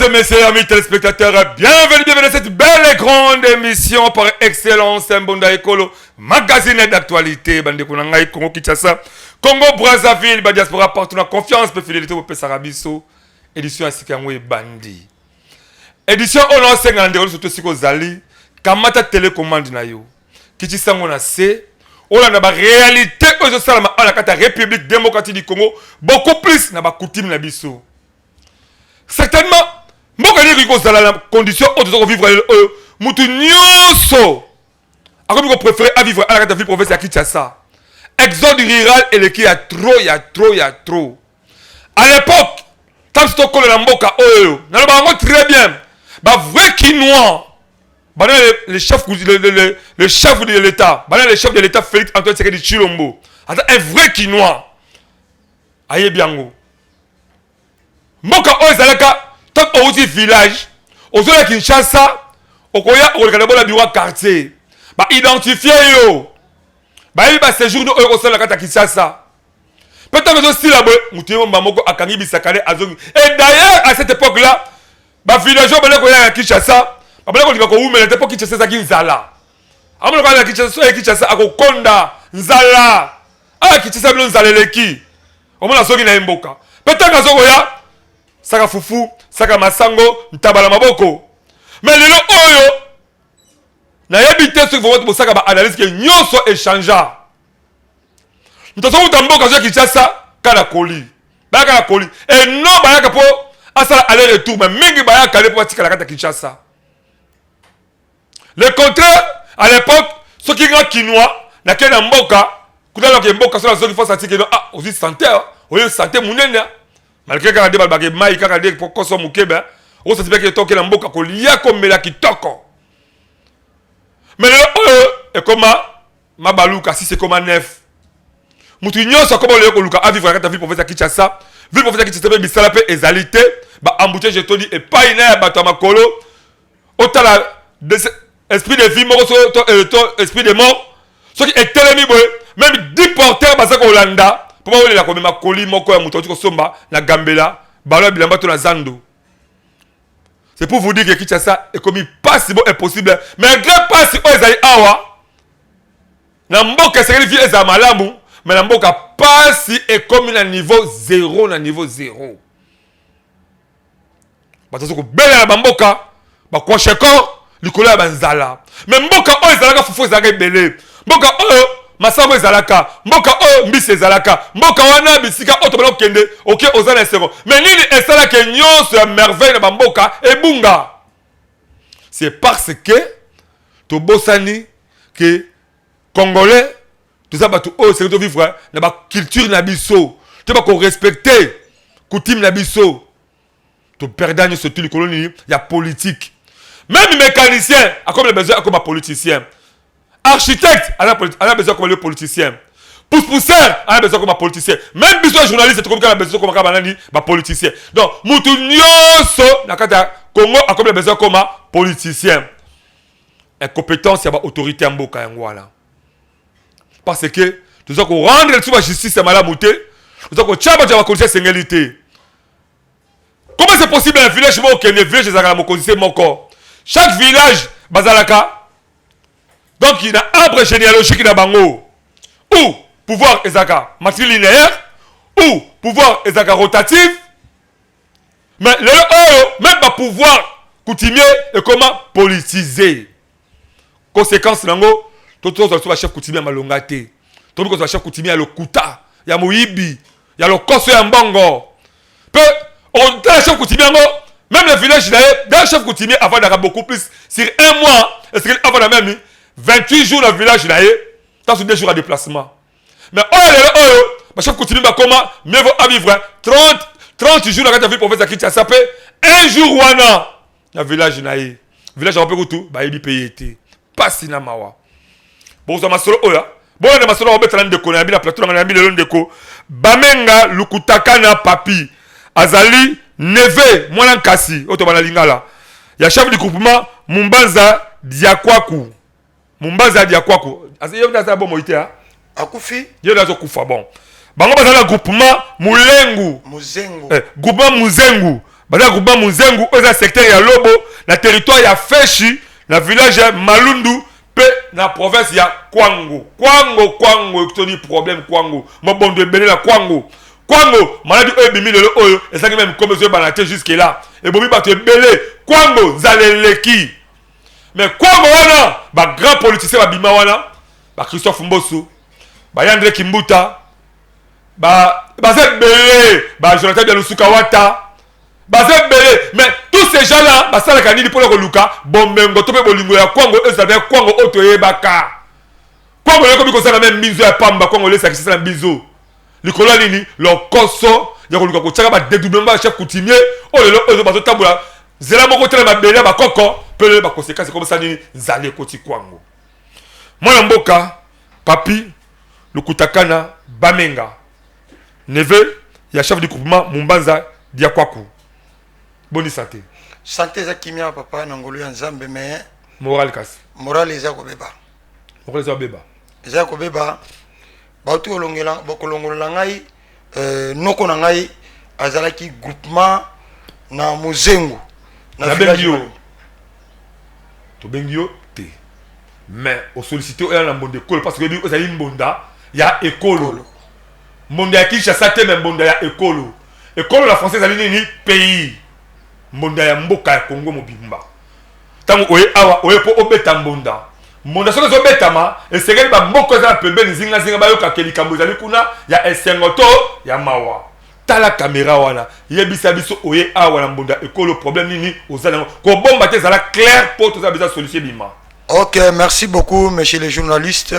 et messieurs, amis téléspectateurs, bienvenue à cette belle et grande émission par excellence Mbonda Ekolo, magazine d'actualité, bande Konanga Congo Kinshasa, Congo Brazzaville, diaspora partout, la confiance, pour fidélité au Pesarabiso, édition à Sikangwe Bandi. Édition on a 50 euros sur tout ce que Zali, Kamata télécommande na yo, Kichisango na C, on a la réalité aux Salama, on a la République démocratique du Congo, beaucoup plus na ba coutume na biso. Certainement, mboka ni ko zala la condition auto vivre mutu nyoso. Ako ko préférer à vivre à la ville province à Kinshasa. Exode rural et le qui a trop. À l'époque, quand tu te la mboka na ba très bien. Ba vrai quinois. Ba le chef de l'État, ba le chef de l'État Félix Antoine Tshisekedi Tshilombo. Un vrai quinois. Aye biango. Mboka Ozalaka, tant au village, aux zones Kinshasa, au Koya, au Rekadabo bureau quartier. Bah identifier yo. Bah il va séjour de Eurosol la Kinshasa. Peut-être que aussi là-bas, Moutimo Mamoko Akangi Bisakane Azongi. Et d'ailleurs, à cette époque-là, bah villageois bah Koya à Kinshasa, bah là qu'on dit mais l'époque Kinshasa ça Kinzala. Amon Koya Kinshasa à Konda, Nzala. Ah Kinshasa blon Nzaleleki. Au moins la songi na Mboka. Peut-être que Koya Saka fufu, saka masango, ntabala maboko. Mais le oyo, na yebite ce que vous voulez saka ba analyse que nyoso échangea. Nous avons eu tambo quand j'ai ça, kana koli. Ba kana koli. Et non ba yaka po asala aller retour, mais mingi ba yaka aller pour tika la kata Kinshasa. Le contraire, à l'époque, ceux qui ont quinoa, na kena mboka, kudala ke mboka sur la zone force atike ah, aussi santé, oyo santé munene. Malgré que la balbage maï kakade pour consommer mukebe, on se dit que toke na mboka ko liya comme la kitoko. Mais le et comment ma baluka si c'est comme neuf. Mutu nyonso comme le ko luka a vivre à ta ville province Kinshasa, ville province Kinshasa be bisala pe ezalité, ba embouteillage je te dis et pas ina ba to makolo. Otala esprit de vie moko esprit de mort. Ce qui est tellement même 10 porteurs basako Hollanda. Pourquoi on est là comme ma colis moko ya muto somba na Gambela balo bilamba to na Zando. C'est pour vous dire que Kinshasa est comme pas si bon impossible mais grand pas si ezali awa na mboka c'est vie eza malamu mais na mboka pas si est comme na niveau 0 na niveau 0. Batazo ko bela na mboka ba kwa cheko likolo ya banzala mais mboka o ezalaka fufu ezalaka belé mboka o Masambo ezalaka, mboka o mbisi ezalaka, mboka wana bisika otobalo kende, ok ozana esero. Mais nini esala ke nyonso ya merveille na mboka ebunga. C'est parce que to bosani que congolais tout ça ba to o c'est to vivre na ba culture na biso, to ba ko respecter coutume na biso. To perdre ce tout colonie, il y a politique. Même mécanicien a comme besoin comme politicien. Architecte, elle a besoin comme le politicien. Pousse-pousseur, elle a besoin comme un politicien. Même besoin journaliste, c'est comme elle a besoin comme un politicien. Donc, Moutou Nyoso, Nakata Congo a comme besoin comme un politicien. Incompétence, il y a une autorité en Boka Yangwala. Parce que, nous avons rendre la justice à Malamouté, nous avons tchabba de la condition singalité. Comment c'est possible un village où il y a un village de la condition Moko? Chaque village, Bazalaka, donc il y a un arbre généalogique dans Bango. Ou pouvoir ezaka matrilinéaire, ou pouvoir ezaka rotatif. Mais le même pas pouvoir coutumier et comment politiser. Conséquence nango, tout le chef coutumier malongate. Tout le chef coutumier a le kuta, il y a Moibi, il y a le koso ya mbongo. Peu on a le chef coutumier même le village d'un chef coutumier avant d'avoir beaucoup plus sur un mois, est-ce qu'il avant la même 28 jours dans le village, dans 2 jours à déplacement. Mais le chef continue à comment mieux vaut à vivre 30 jours dans la ville province à Kinshasa, un jour ou un an dans le village. Le village a un peu tout, il paye été. Pas si na mawa. Bon, ça m'a solo oya. Bon, on a solo obet de ko na bi na plateau na bi le ndeko. Bamenga lukutaka na papi. Azali neve mwana nkasi otobana lingala. Ya chef du groupement Mumbanza Diakwaku. Mumbaza Diakwaku. Yo ndaza bon moité ha. Akufi. Yo ndaza kufa bon. Bango bazala groupement Mulengu. Muzengu. Groupement Muzengu. Bana groupement Munzengu oza secteur ya Lobo na territoire ya Feshi na village ya Malundu pe na province ya Kwango toni problème Kwango mobondo ebele na Kwango maladi oyo bimi lelo oyo ezangi même comme zo banate jusque là et bomi bato ebele Kwango zaleleki mais Kwango wana ba grand politicien ba bima wana ba Christophe Mbosso ba Yandre Kimbuta ba zebele ba Jonathan Bialusuka Wata mais tous ces gens-là, ça la canidi pour le Luka, Bombengo, Topé Bolingo, Kwango, eux avaient Kwango, Otoye Baka. Kwango, comme ils ont même biso à Pamba, Kwango, les sacrifices à biso. Le colonini, leur conso, il y a un Kotaka, dédoublement, chef coutumier, oh, le bateau taboula, Zela Moko, ma belle, ma coco, peut les conséquences, comme ça, Zale Koti Kwango. Moi, Mboka, Papi, le Kutakana, Bamenga, neveu, il y a chef du groupement Mumbanza, Diakwaku. Bonne santé. Santé za kimia papa nangolo ya nzambe mais moral kasi. Moral eza ko beba. Moral eza beba. Eza ko beba. Ba tu olongela bokolongola ngai noko na ngai azalaki groupement na Muzengu na Bengio. To Bengio te. Mais au sollicité o na mbonde école parce que bi ozali mbonda ya école. Mbonda ya Kinshasa te mais mbonda ya école. École la française ali ni pays. Mbonda ya mboka ya Congo mobimba tango oye awa oye po obeta mbonda soki ezobetama esengeli bamboka eza na pembeni zingazinga bayoka ke likambo ezali kuna ya esengo to ya mawa tala kamera wana yebisa biso oye awa na mbonda ekolo problème nini ozali yango kobomba te ezala clair po tozala biza solution bima. Ok, merci beaucoup monsieur les journalistes.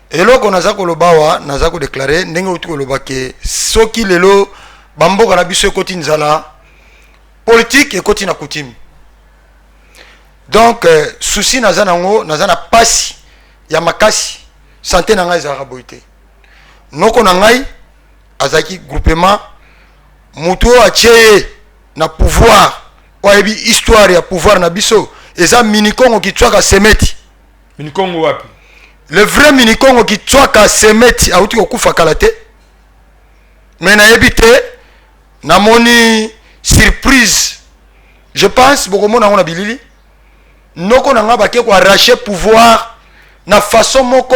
Eloko naza koloba awa naza kodéclarer ndenge otu koloba ke soki lelo bamboka na biso ekoti nzala politique et continue à coutume. Donc, souci naza nango, naza na pasi, ya makasi, santé na ngai za raboité. Noko na ngai, azaki groupement, mutu a tcheye na pouvoir, oyebi histoire ya pouvoir na biso, eza minikongo ki tswaka semeti. Minikongo wapi? Le vrai minikongo ki tswaka semeti, a uti kokufa kalate. Mais na yebite, na moni surprise. Je pense beaucoup mon na bilili. Noko na nga bake ko arracher pouvoir na façon moko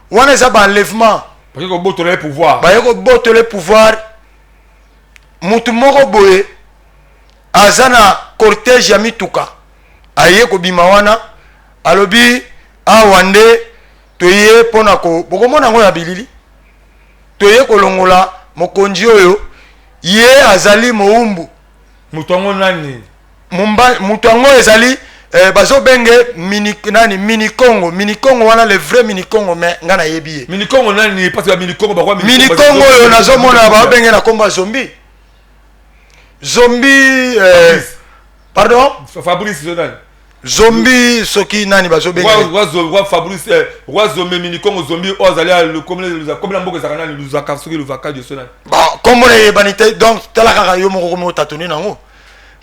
wana za ba enlèvement. Bake ko botoler pouvoir. Bake ko botoler pouvoir. Mutu moko boye azana cortège ya mituka. Aye ko bima wana alobi awande toye pona ko boko mona ngo ya bilili. Toye ko longola mokonji oyo ye azali moumbu. Mutongo nani? Mutongo ezali bazo benge mini Congo wana le vrai mini Congo mais ngana yebi. Mini Congo nani parce que mini Congo bakwa mini Congo yo nazo mona ba benge na komba zombie. Zombie pardon? Fabrice Zonani. Zombie soki nani bazo benge. Wa Fabrice wa zombie mini Congo zombie ozali le comme la mboka zakana le zaka soki le vaca de Sonani. Bah comme les banité donc tala kaka yo moko mo tatoni nango.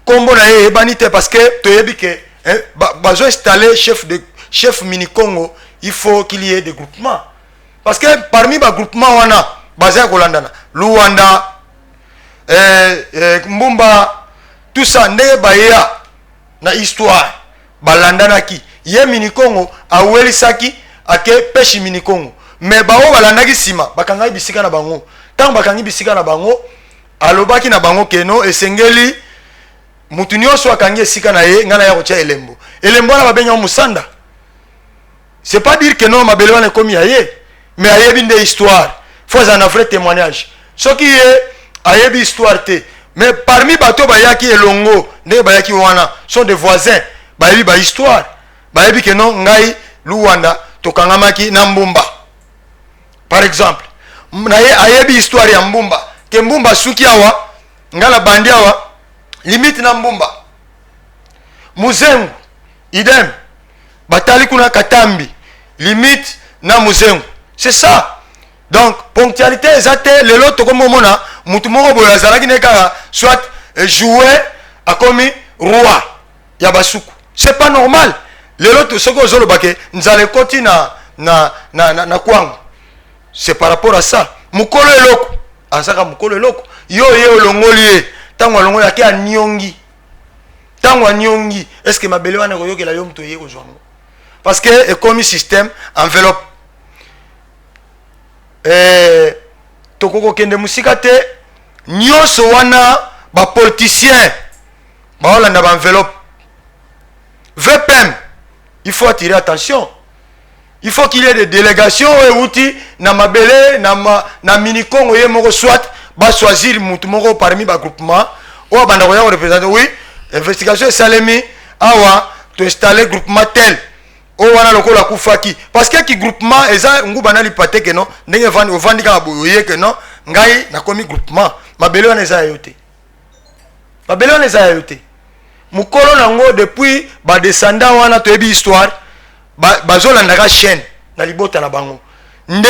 Kombo na ye banité parce que toyebi ke bazo installer chef mini Congo, il faut qu'il y ait des groupements parce que parmi ba groupement wana baza kolandana Luanda Mbumba tout ça ne baya na histoire balandana ki ye mini Congo aweli saki ake peshi mini Congo mais bao balandaki sima bakanga bisika na bango tant bakangi bisika na bango alobaki na bango keno esengeli mutu nyonso akangi esika na ye ngana ya kotia elembo na babenga musanda. C'est pas dire que non mabele wana komi aye mais ayebi nde histoire faut un vrai témoignage soki ye ayebi histoire te mais parmi bato bayaki elongo nde bayaki wana sont des voisins bayebi ba histoire bayebi que non ngai Luanda tokangamaki na Mbumba par exemple na ye ayebi histoire ya Mbumba ke Mbumba suki awa ngala bandi awa limite na Mbumba Muzengu idem batali kuna Katambi limite na Muzengu c'est ça. Donc ponctualité exacte le lot comme mona mutu moko boya zalaki neka soit jouer a commis roi ya basuku c'est pas normal le lot soko zolo bake nzale koti na kwangu c'est par rapport à ça mukolo eloko asaka mukolo eloko yo ye olongoli tango alongo yake anyongi tango anyongi est-ce que mabele wana koyokela yo mto ye kozwango parce que ekomi système enveloppe tokoko kende musika te nyonso wana ba politicien baolanda ba enveloppe VPM il faut attirer attention. Il faut qu'il y ait des délégations et outils na mabele na mini Congo ye moko soit ba choisir mutu moko parmi ba groupement ou banda ko ya représenter oui investigation salemi awa to installer groupement tel o wana lokola kufaki parce que ki groupement eza nguba na lipate ke non ndenge vandi ovandi ka boye ke non ngai na komi groupement mabele wana eza yote mabele wana eza yote mukolo nango depuis ba descendant wana to ebi histoire bazolandaka chaîne na libota na bango nde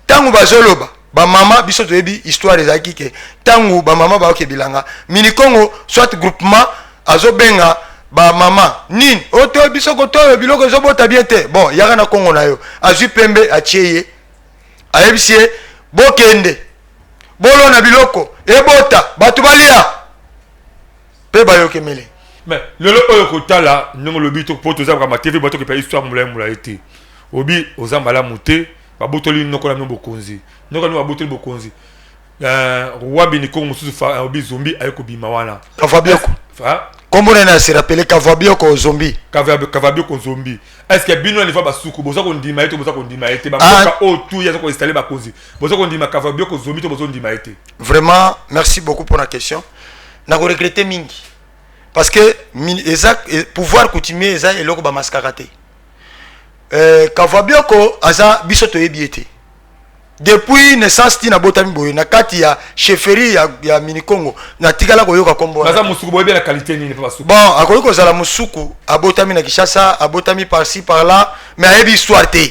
tangu bazoloba ba mama biso to ebi histoire ezaki ke tangu ba mama ba okebilanga mini Congo soit groupement azobenga ba mama nini oto biso ko to biloko ezobota bien te bon yaka na Congo na yo azui pembe acheye ayebisie bokende bolo na biloko ebota batu balia pe bayokemele. Mais le côté là, nous le but pour tous avoir ma TV, bateau qui paye histoire moula été. Obi, aux ambala monté, ba botoli no kola no bokonzi. No kola no botoli bokonzi. Roi Beniko mususu fa obi zombie ayeko bima wana. Kavabioko. Fa? Comment on a se rappelé Kavabioko zombie. Kavabioko zombie. Est-ce que bino ne fa ba suku, boza ko ndima été, boza ko ndima été, ba boka o tout ya ko installer ba konzi. Boza ko ndima Kavabioko zombie to boza ndima été. Vraiment, merci beaucoup pour la question. Na ko regretter mingi. Parce que pouvoir coutumier eza eloko ba mascarate. Kavabioko aza biso to yebiete. Depuis naissance tina botami boye na kati ya chefferie ya mini Congo na tikala koyoka kombo. Baza musuku boye bien la qualité ni pas suku. Bon, akoyiko zala musuku abotami na Kinshasa, abotami par-ci par-là, mais ayebi histoire te.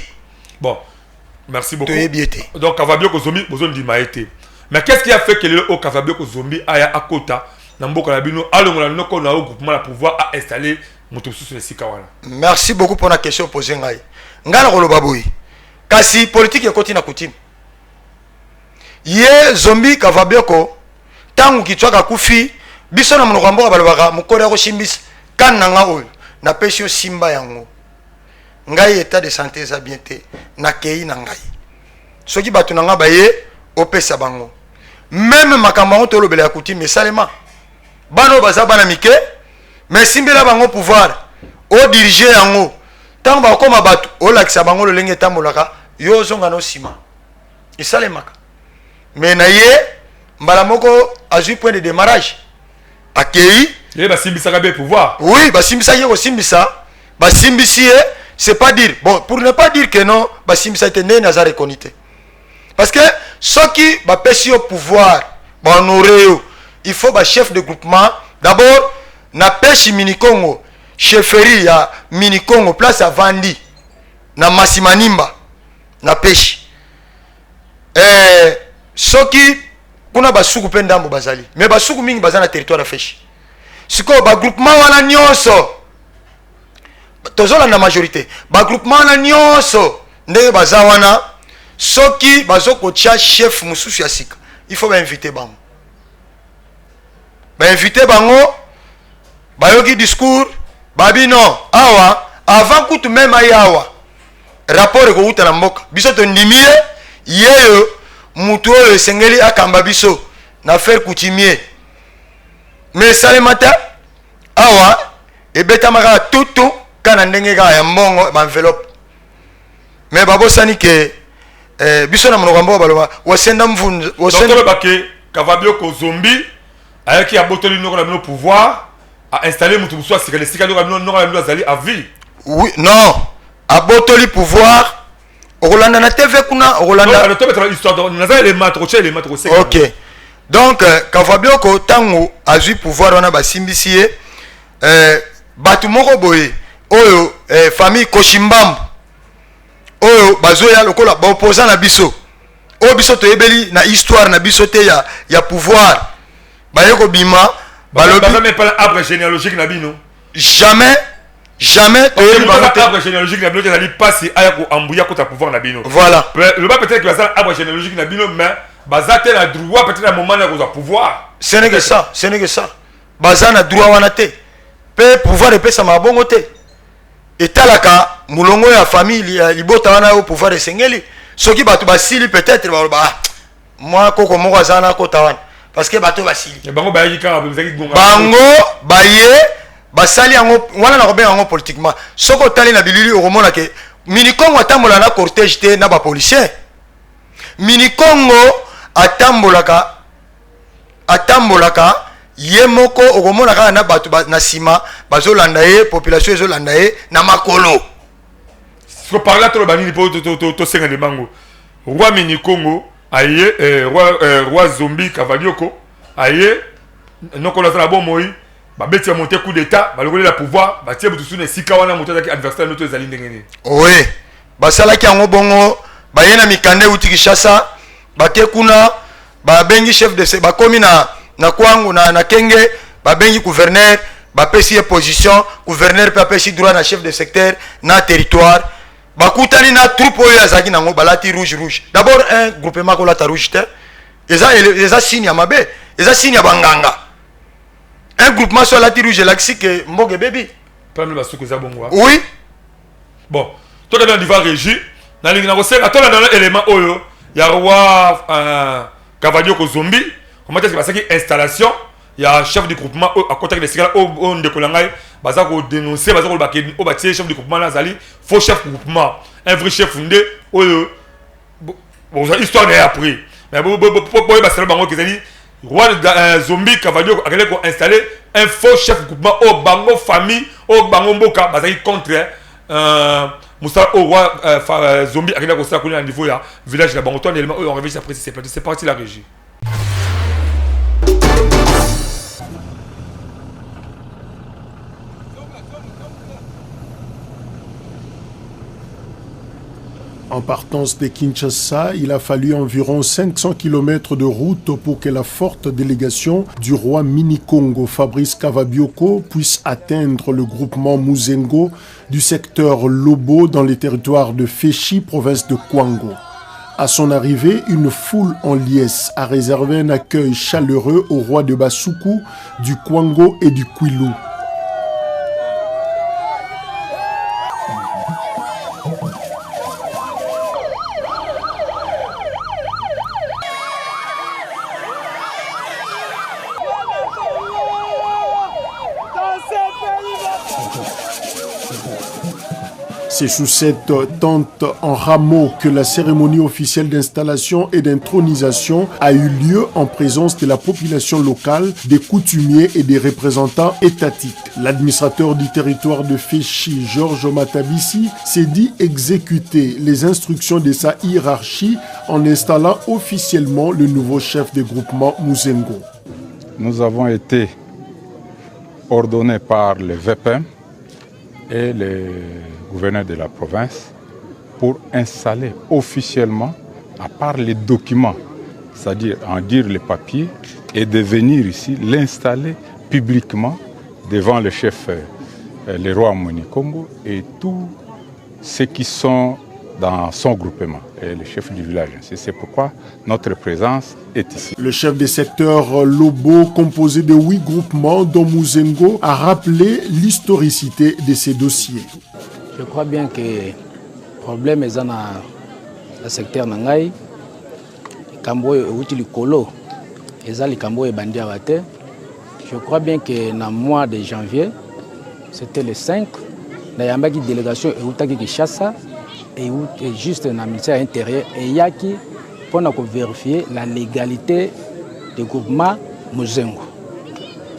Bon. Merci beaucoup. To yebiete. Donc Kavabioko zombie bozo ndima été. Mais qu'est-ce qui a fait que le Kavabioko zombie aya akota? Merci beaucoup pour la question posée. Ngana koloba boy. Kasi politique ekoti na coutume. Ye zombie Kavabioko tangu kitwaka kufi biso na monoko mboka balobaka mukore ko shimbis kan nanga oyo na pesio simba yango. Ngai état de santé za bien te na kei na ngai. Soki batu nanga baye opesa bango. Même makambo to lobela coutume salema. Bano baza bana mike mais simbela bango pouvoir o diriger yango tango ba koma batu o lakisa bango lo lenge tambolaka yo zonga no sima isalemaka mais na ye mbala moko azui point de démarrage akei ye ba simbisa ka be pouvoir oui ba simbisa ye ko simbisa ba simbisi c'est pas dire bon pour ne pas dire que non ba simbisa te ne na za reconnaître parce que soki ba pesi au pouvoir ba honorer yo il faut ba chef de groupement d'abord na pêche mini Congo chefferie ya mini Congo place à Vandi na Masimanimba na pêche soki kuna basuku pe ndambo bazali mais basuku mingi bazana territoire ya pêche siko ba groupement wana nyonso tozola na majorité ba groupement wana nyonso ndenge baza wana soki bazoko tia chef mususu ya sika il faut ba inviter bango ba inviter bango bayoki discours babi non awa avant kutu même ayawa rapport ko uta na mboka biso to ndimie yeyo mutu oyo esengeli akamba biso na faire coutumier mais salemata awa ebetamaka tutu kana ndenge ka ya mbongo ba enveloppe mais babosani ke biso na monoko mboka baloba wasenda mvunzo wasenda bake Kavabioko zombie ayaki abotoli noko na bino pouvoir à installer mutu musu asika le sika noko na bino azali à vie. Oui non abotoli pouvoir Rolanda na TV kuna Rolanda non to histoire de naza les matres OK donc Kavabioko tango azui pouvoir wana basimbisi ye batu moko boye oyo famille Kochimbambo oyo bazoya lokola ba opposant na biso oyo biso to yebeli na histoire na biso te ya pouvoir bayeko bima balobi même pas l'arbre généalogique na bino jamais to yebi ba arbre généalogique na bino ezali pasi aya ko ambuya ko ta pouvoir na bino voilà le ba peut-être que ça arbre généalogique na bino mais bazate la droit peut-être à moment là ko pouvoir Ce n'est que ça, ce n'est que ça. Bazana droit wana te. Pe pouvoir epesa mabongo te. Etalaka mulongo ya famille ya libota wana au pouvoir esengeli. Soki bato basili peut-être ba moi koko moko azana ko tawan parce que bato basili. Bango bayi ka bezaki gonga. Bango baye basali yango wana na kobenga yango politiquement. Soko tali na bilili okomona ke mini Congo atambola na cortège te na ba policier. Mini Congo atambolaka ye moko okomona kaka na bato na sima bazolanda ye population ezolanda ye na makolo. Parce que par là to bani po to senga de bango. Roi Mini Congo aye roi zombie Cavalioko aye non qu'on a la bon moi ba beti a monter coup d'état ba lokola la pouvoir ba tie butu na sika wana moto zaki adversaire noto ezali ndengene. Oui, basala ki yango bongo ba yena mikande uti Kinshasa ba ke kuna ba bengi chef de ba komi na kwangu na kenge ba bengi gouverneur ba pesi position gouverneur pa pesi droit na chef de secteur na territoire ba kutani na troupe oyo azaki nango balati rouge. D'abord un groupement ko la ta rouge te eza signe ya mabe eza signe ya banganga. Un groupement sur la rouge laxi que mboge baby Pas même basuko za bongo. oui Bon, toi quand on dit va régie na lingi na ko senga toi dans l'élément oyo ya roi Cavalioko zombie comment est-ce que basaki installation il y a chef du groupement à côté de Sénégal on décolangai baza ko dénoncer baza ko baké au bâti chef du groupement là zali faux chef groupement un vrai chef fondé oyo bon histoire n'est appris mais pour basala bango qui zali roi zombie Cavalioko akele ko installer un faux chef groupement au bango famille au bango mboka bazaki contre Moussa au roi zombie akele ko ça ko na niveau ya village la bango toi élément on révèle après c'est parti la régie. En partance de Kinshasa, il a fallu environ 500 km de route pour que la forte délégation du roi Mini-Congo Fabrice Cavabioko puisse atteindre le groupement Muzengo du secteur Lobo dans les territoires de Féchi, province de Kwango. À son arrivée, une foule en liesse a réservé un accueil chaleureux au roi de Basuku, du Kwango et du Kwilu. C'est sous cette tente en rameau que la cérémonie officielle d'installation et d'intronisation a eu lieu en présence de la population locale, des coutumiers et des représentants étatiques. L'administrateur du territoire de Féchi, Georges Matabisi, s'est dit exécuter les instructions de sa hiérarchie en installant officiellement le nouveau chef de groupement Muzengo. Nous avons été ordonnés par le VPM et le gouverneur de la province pour installer officiellement, à part les documents, c'est-à-dire en dire les papiers, et de venir ici l'installer publiquement devant le chef, le roi Mini-Congo et tous ceux qui sont dans son groupement, et le chef du village. C'est pourquoi notre présence est ici. Le chef des secteurs Lobo, composé de 8 groupements dont Muzengo, a rappelé l'historicité de ces dossiers. Je crois bien que le problème est dans le secteur Nangai. Kambo est utile colo. Et ça, le Kambo est bandit à terre. Je crois bien que dans le mois de janvier, c'était le 5, il y a une délégation qui Kinshasa et juste dans le ministère intérieur et il y a qui pour vérifier la légalité du groupement Muzengo.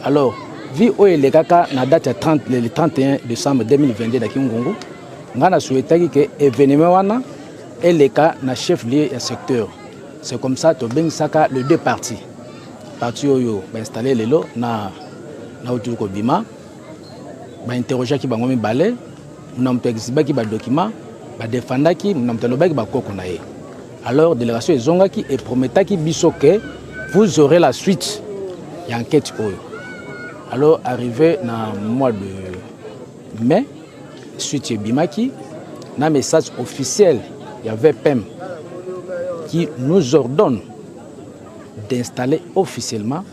Alors, vu où il est la date le 31 décembre 2022 dans Kingongo, on a souhaité que l'événement est le cas dans le chef-lieu du secteur. C'est comme ça que les deux parties. Parti où installé les lots na autour Bima, interroger qui bangomi balé, on a exhibé qui ba document, ba défendre qui on a taloba qui ba kokonaye. Alors délégation zonga qui et promettait qui bisoke vous aurez la suite. Il y a enquête oyo. Alors arrivé dans le mois de mai, suite à Bimaki, un message officiel, il y avait PEM qui nous ordonne d'installer officiellement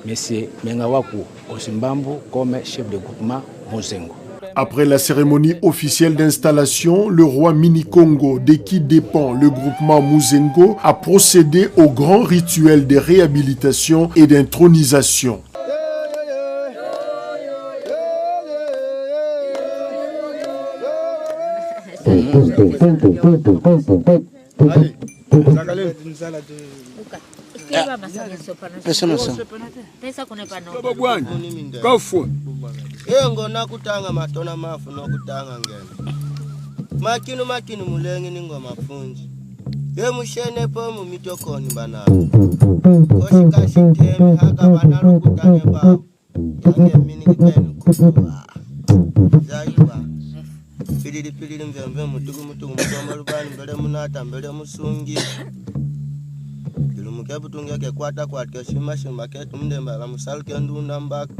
M. Mengawaku Osimbambo comme chef de groupement Muzengo. Après la cérémonie officielle d'installation, le roi Mini-Congo, de qui dépend le groupement Muzengo, a procédé au grand rituel de réhabilitation et d'intronisation. Yengo nakutanga matona mafu nakutanga ngene makinu mulengi ningo mafunji ye mushene po mu mitokoni bana koshikashi temi haka bana lokutanga ba yange mini kitenu kuwa zaiwa pilili mvemve mutugu mutoma lubani mbele munata mbele musungi kilumuke butungi yake kwata shima ketu mndemba la musalke ndunda mbaka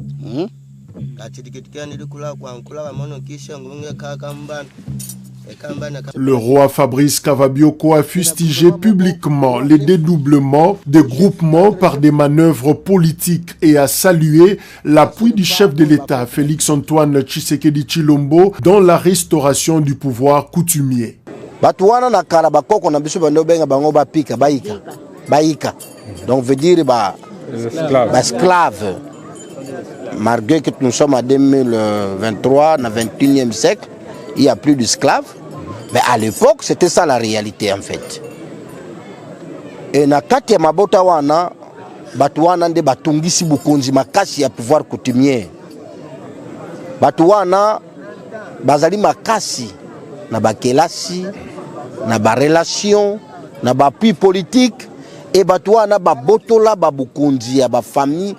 Le roi Fabrice Kavabioko a fustigé publiquement les dédoublements des groupements par des manœuvres politiques et a salué l'appui du chef de l'État Félix-Antoine Tshisekedi Tshilombo dans la restauration du pouvoir coutumier. Donc veut dire esclaves. Malgré que nous sommes en 2023, dans le 21e siècle, il n'y a plus d'esclaves. Mais à l'époque, c'était ça la réalité en fait. Et na kati ya mabota wana, batu wana nde batungisi bukonzi makasi ya pouvoir coutumier. Batu wana bazali makasi na bakelasi, na ba relation, na ba appui politique et batu wana babotola babukonzi ya ba famille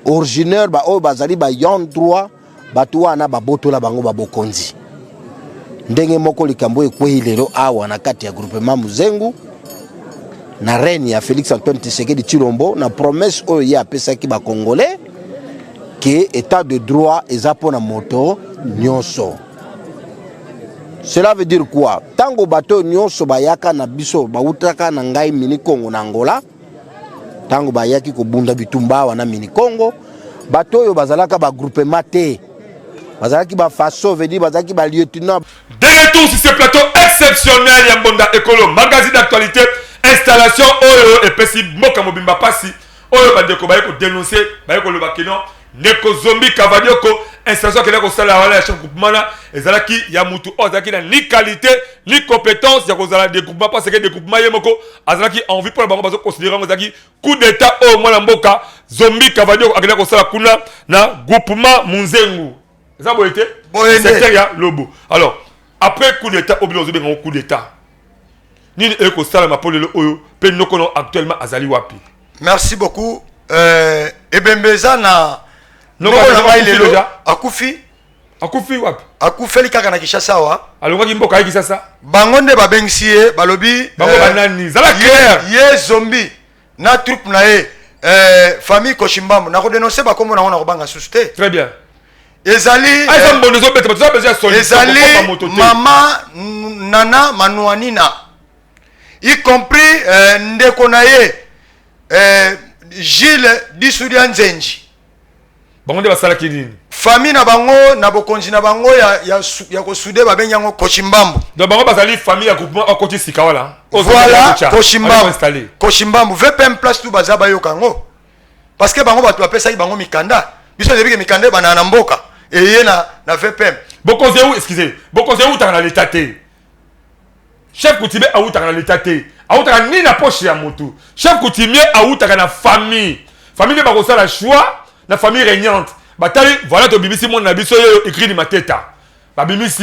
originaire ba o bazali ba yon droit batu wana babotola bango babokonzi ndenge moko likambo ekwei lelo awa na kati ya groupement Muzengu na reine ya Félix Antoine Tshisekedi Tshilombo na promesse oyo ya pesaki ba congolais que état de droit ezapo na moto nyonso. Cela veut dire quoi? Tango bato nyonso bayaka na biso bautaka na ngai Mini-Congo na Angola tango bayaki ko bunda bitumba wana Mini-Congo bato yo bazalaka ba groupement te bazalaki ba faso veut dire bazalaki ba lieutenant. De retour sur ce plateau exceptionnel ya Mbonda Ekolo magazine d'actualité installation oyo epesi moka mobimba pasi oyo bandeko bayeko dénoncer bayeko le bakeno neko Zombi Kavabioko installation kena ko sala wala ya chef groupement na ezalaki ya mutu ozalaki na ni qualité ni compétence ya ko zala des groupements parce que des groupements yemoko azalaki envie pour bango bazo considérer ngozaki coup d'état au mwana mboka Zombi Kavabioko akena ko sala kuna na groupement Muzengu ça boyete secteur ya Lobo. Alors après coup d'état obilo zobe ngoko coup d'état nini eko sala mapolelo oyo pe nokono actuellement azali wapi. Merci beaucoup ebembeza na noko déjà akufi wapi akufeli kaka na Kinshasa wa alongaki mboka yiki sasa bango nde babengisi ye balobi bango banani zala clair ye Zombi na troupe na ye famille Kochimbambo na ko dénoncer ba komo na ona ko banga susté. Très bien. Ezali mama Nana Manuanina y compris ndeko na ye Gilles Disudia Nzenji bango nde basala kinini famille na bango na bokonzi na bango ya ko soudé ba benyango Kochimbambo donc bango basali famille ya groupement akoti sikawala voilà Kochimbambo VPM place tout bazaba yo kango parce que bango batu apesa ki bango mikanda biso debike mikanda bana na mboka et ye na VPM bokonzi ou excusez bokonzi ou ta na l'état té chef coutumier a ou ta na l'état té a ou ta ni na poche ya motu chef coutumier a ou ta na famille ba ko sala choix na famille régnante batali voilà to bibisi mon na biso écrit ni mateta ba bibisi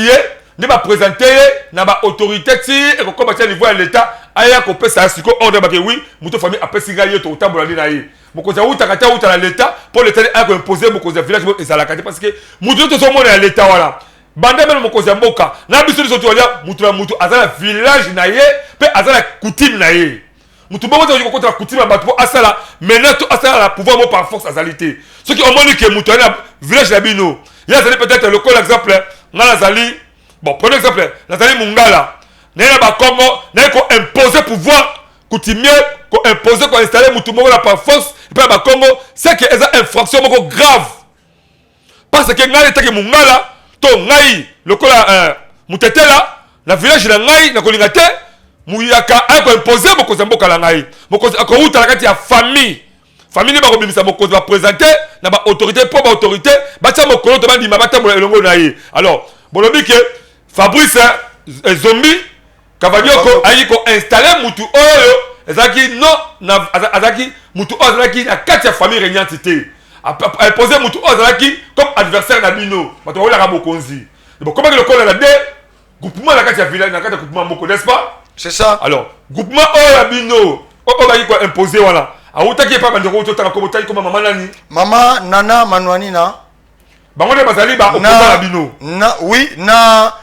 ne ba présenter na ba autorité ti et ko ba niveau ya l'état aya ko pesa siko ordre ba ke oui muto famille apesi ga yeto utambola ni na ye mokoza uta kata uta na l'état pour l'état a ko imposer mokoza village mo ezala kati parce que muto to so mo na l'état wala banda même mokoza mboka na biso so to ya mutu azala village na ye pe azala coutume na ye mutu bongo to ko kontra coutume ba to asala maintenant to asala la pouvoir mo par force azalité ce qui au moins que mutu na village na bino il y a peut-être le col exemple ngala zali bon prenez exemple nazali Mungala na ba Congo na ko imposer pouvoir coutumier ko imposer ko installer mutu moko la par force et puis ba Congo c'est que eza infraction moko grave parce que ngai etaki mungala to ngai lokola mutetela na village na ngai na kolinga te muyaka ay ko imposer mokozi mboka la ngai mokozi akouta na kati ya famille ba kobimisa mokozi ba présenter na ba autorité pour ba autorité ba tia mokolo to ba ndima ba tambola elongo na ye alors bolobi ke Fabrice Zombi Kavabioko ayi ko installer mutu oyo ezaki non na azaki mutu oyo azaki na kati ya famille régnante te a poser mutu oyo azaki comme adversaire na bino bato wala ka bokonzi bon comment le kola la de groupement la kati ya village na kati ya groupement moko n'est-ce pas c'est ça alors groupement oyo ya bino oyo bayi ko imposer wala autaki pa bandeko to tanga ko botaki ko mama nani mama Nana Manwanina bango ne bazali ba opposant na bino na oui na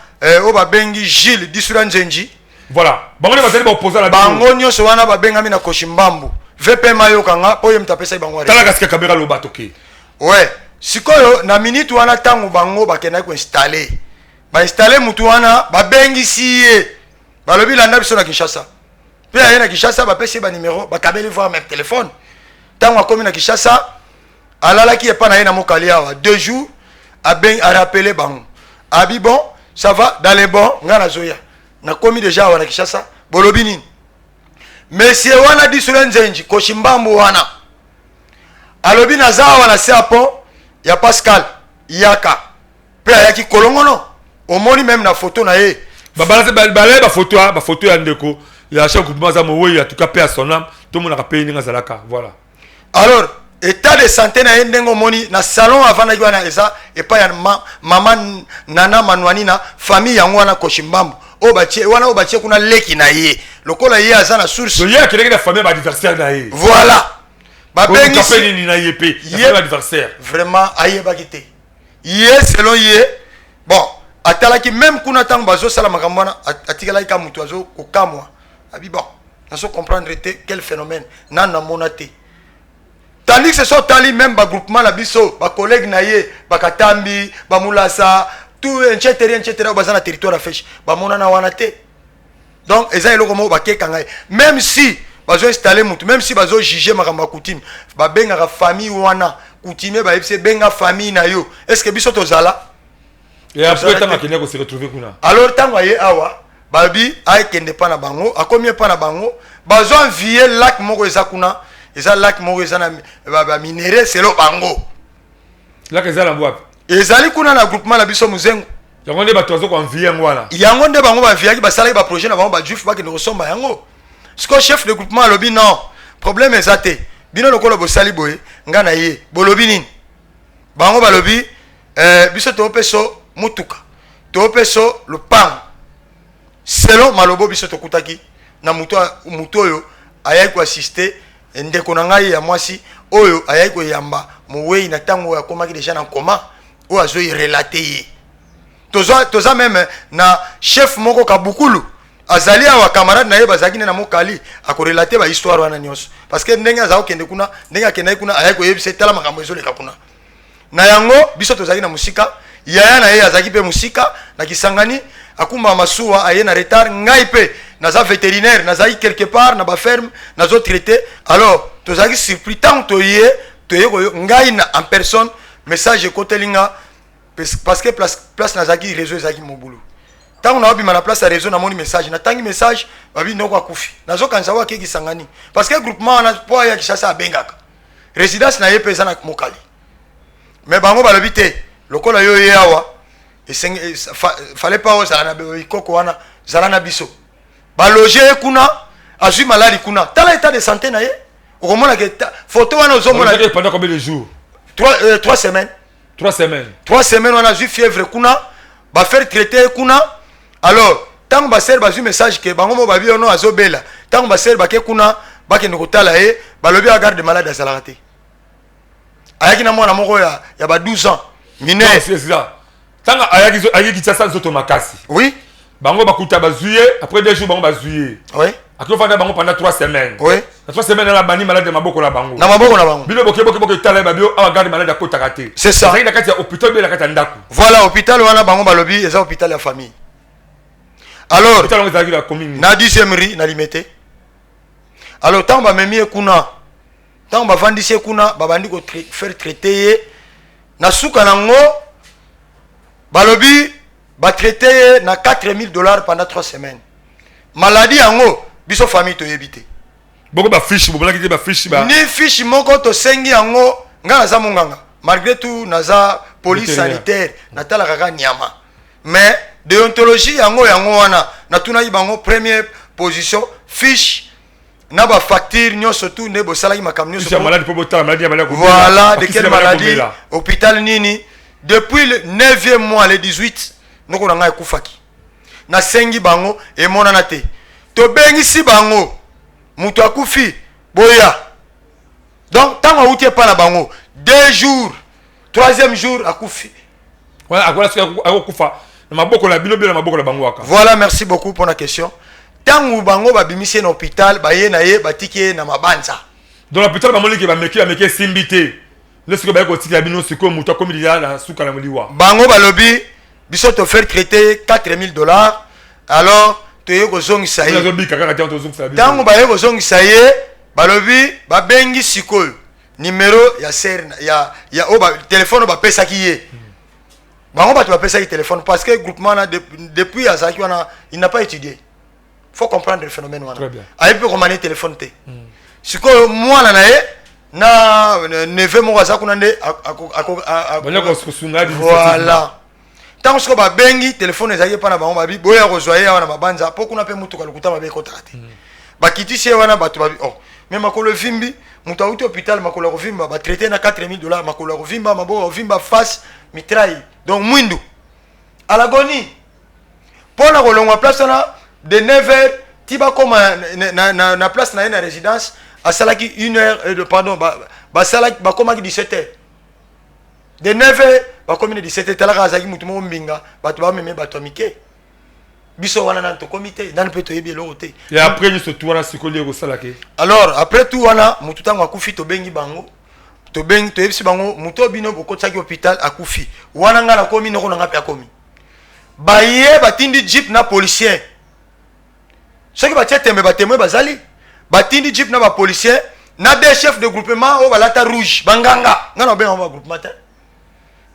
oba bengi Gilles Disura Nzenji voilà bango ne bazali ba opposant na bino bango nyonso wana babenga mina Kochimbambu VP Mayokanga po yem tapesa bango tala kasika kamera lo batoke ouais sikoyo na minute wana tango bango bakena ko installer ba installer mutu wana babengi siye balobi landa biso na Kinshasa pe ya na Kinshasa ba pesi ba numéro ba kabeli voir même téléphone tango akomi na Kinshasa alala ki epa na ye na mokali awa 2 jours a rappelé bango abi bon ça va dans les bons ngana zoya na komi déjà wana Kinshasa bolobi nini monsieur wana Disura Nzenji Kochimbambu wana alobi na za wana siapo ya Pascal Yaka pe ayaki kolongono omoni même na photo na ye balé ba photo ya ndeko ya chef groupement za mowe en tout cas paix à son âme tout le monde a payé ninga zalaka voilà alors état de santé na ndengo moni na salon avant na yona eza et pas ya maman Nana Manwanina famille yango wana Kochimbambu obatie wana obatie kuna leki na ye lokola ye azana source ye akileki na famille ba adversaire na ye voilà ba bengi kapeli ni na ye pe ya adversaire vraiment aye bakite ye selon ye bon atalaki même kuna tango bazo sala makambo wana atikala ka mutu azo kokamwa abi bon naso comprendre quel phénomène nana monate tandis que ce sont tali même ba groupement la biso ba collègue na ye ba katambi ba mulasa tout etc bazana territoire afesh ba monana wana te donc eza eloko mo ba keka ngai même si bazo installer mutu même si bazo juger makamba coutume ba benga ka famille wana coutume ba epse benga famille na yo est-ce que biso tozala et après tant qu'il ko se retrouver kuna alors tango ye awa babi ay kende pa na bango akomi pa na bango bazo envier lac moko eza kuna eza lac moko eza na ba minéraux selo bango lac eza la boîte ezali kuna na groupement la biso muzengo yango nde bato ko envier ngwana yango nde bango ba envier ki basala ba projet na bango ba juif ba ke resomba yango siko chef de groupement lobi non problème ezate bino lokolo bosali boye ngana ye bolobi nini bango balobi biso to peso mutuka to peso le pan selon malobo biso to kutaki na muto oyo ayai ko assister ndeko na ngai ya mwasi oyo ayai ko yamba muwei na tango ya komaki déjà na koma o azo y relater toza même na chef moko kabukulu azali awa camarade na ye bazaki na mokali akorelate ba histoire wana nyonso parce que ndenge azao kende kuna ndenge akende kuna ayai ko yebisa tala makambo ezoleka kuna na yango biso tozaki na musika yaya na ye azaki pe musika na kisangani akumba masuwa aye na retard ngai pe naza vétérinaire nazaki quelque part na ba ferme nazo traiter alors tozaki surpris tant to ye ko ngai na en personne message kotelinga parce que place nazaki réseau ezaki mobulu tant na obima na place réseau na moni message na tangi message babi ndoko akufi nazo kanza wa keki sangani parce que groupement na po ya Kinshasa abengaka résidence na ye pesa na mokali mais bango balobi te lokola yo ye awa fallait pas osala na ikoko wana zala na biso baloger kuna azui maladi kuna tala état de santé na ye okomona ke photo wana ozomona pendant combien de jours 3 semaines 3 semaines 3 semaines wana azui fièvre kuna ba faire traiter kuna alors tango ba ser bazui message ke bango mo babi ono azobela tango ba ser bake kuna bakende kotala ye balobi a garde malade azalaka te ayaki na mwana moko ya ba 12 ans mineur c'est ça tanga ayaki tsa nzoto makasi oui bango bakuta bazuye après 2 jours bango bazuye oui akofanda bango pendant 3 semaines oui na 3 semaines la bani malade maboko na bango na maboko na bango bino boke tala babio awa garde malade akota kate c'est ça ça ina kati ya hôpital bi la kati ndaku voilà hôpital wana bango balobi eza hôpital ya famille alors hôpital on ezaki la commune na 10e rue na limité Alors tant bamemi ekuna tant bavandisi ekuna babandi ko faire traiter ye na suka nango balobi ba traiter ye na $4000 pendant 3 semaines. Maladie yango biso famille to yebite. Boko ba fiche bo ba fiche ba. Ni fiche moko to sengi yango nga naza monganga. Malgré tout naza police sanitaire natala kaka nyama. Mais déontologie yango wana natuna yibango première position fiche na ba facture nyo surtout ne bo salaki makamnyo surtout maladie pour botta maladie maladie. Voilà de quelle maladie hôpital nini depuis le 9e mois le 18 noko na ngai kufaki. Na sengi bango e monana te. To bengisi bango mutu akufi boya. Donc tant outi pa na bango 2 jours 3e jour akufi. Ouais, akufa. Na maboko la bino na maboko la bango aka. Voilà, merci beaucoup pour la question. Tant ou bango ba bimisi na hôpital ba ye na ye batiki na mabanza. Dans l'hôpital ba moliki ba meki simbité. Laisse ba ko tika bino siko mutu comme il y a na suka na moliwa. Bango ba lobi biso te faire traiter $4000 alors to ye ko zongisa ye. Tant ba ye ko zongisa ye ba lobi ba bengi sikoyo numéro ya ser ya oba téléphone ba pesa ki ye. Bango ba tu appelles ça téléphone parce que groupement là depuis Azaki wana il n'a pas étudié. Faut comprendre le phénomène wana. Très bien. Aïe peut commander téléphone té. Siko moi na nae na neve mo waza kunande voilà. Tant que ba bengi téléphone ezaki pa na bango ba bi boya rejoyer wana mabanza po kuna pe mutu kalukuta ba be kotate. Ba kitisi wana ba tu ba oh même makolo vimbi mutu auto hôpital makolo vimba ba traiter na $4000 makolo vimba mabo vimba face mitraille. Donc Mwindu à l'agonie pour la kolongwa place na de 9h tiba comme na place na une résidence à salaki 1h de pardon ba salaki ba comme 17h de 9h ba comme 17h talaka azaki mutu mo mbinga ba to ba meme ba to mike biso wana na to comité dans peut to yebi lokote et après nous se tourna sikoli ko salaki. Alors après tout wana mutu tango akufi to bengi bango to beng to yebisi bango muto bino boko tsaki hôpital akufi wana nga na komi noko nga pe akomi baye batindi jeep na policier soki ba tembe ba témoin bazali batindi jeep na ba policier na des chefs de groupement o balata rouge banganga nga na benga ba groupement ta